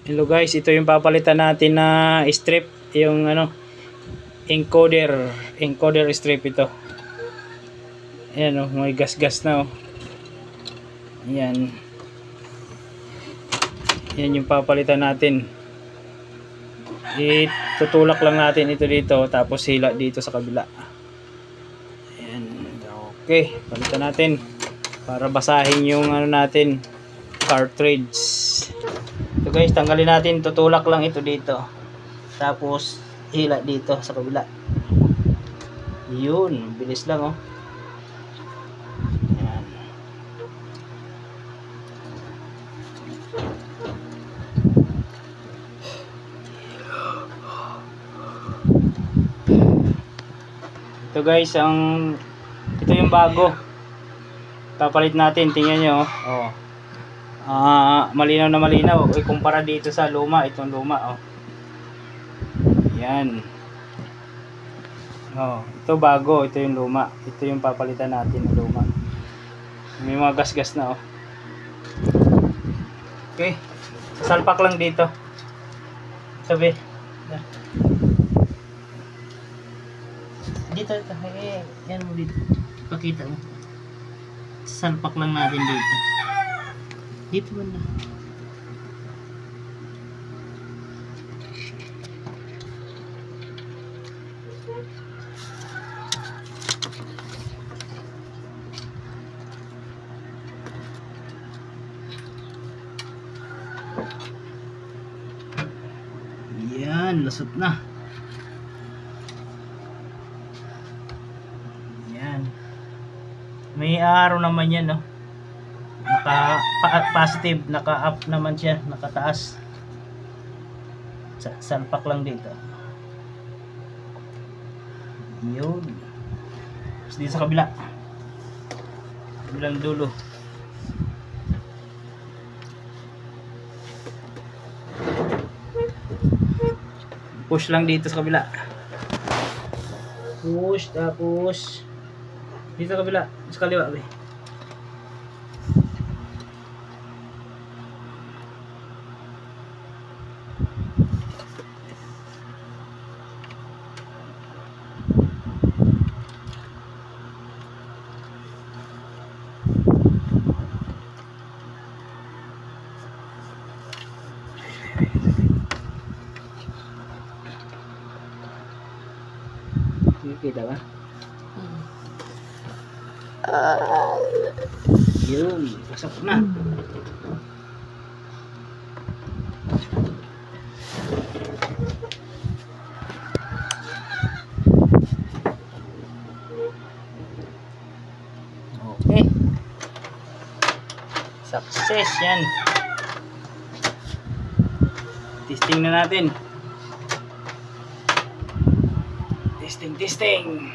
Hello guys, ito yung papalitan natin na strip, yung encoder strip ito. Ayan oh, may gas-gas na oh. Ayan. Yan yung papalitan natin. Itutulak lang natin ito dito, tapos hila dito sa kabila. Ayan. Okay, palitan natin para basahin yung natin, cartridge. Ito guys, tanggalin natin, tutulak lang ito dito. Tapos hila dito sa kabila. Yun, bilis lang oh. Ayan. Ito guys, ito yung bago. Papalit natin, tingnan nyo oh. Malinaw na malinaw. Ikumpara dito sa luma, itong luma oh. Yan. Oh, ito bago, ito yung luma. Ito yung papalitan natin ng luma. May mga gas-gas na oh. Okay. Salpak lang dito. Sabi. Dito. Yan mo dito. Pakita mo. Salpak lang natin dito. Dito ba na? Yan, lusot na. Yan. May araw naman yan, no? Positive, naka-up naman siya, nakataas. Salpak lang dito. Yun. Tapos dito sa kabila. Kabilang dulo. Push lang dito sa kabila. Push, tapos dito sa kabila, sa kaliwa ba? Kita ba? Yun, pasok na. Okay. Success yan. Testing na natin. Testing.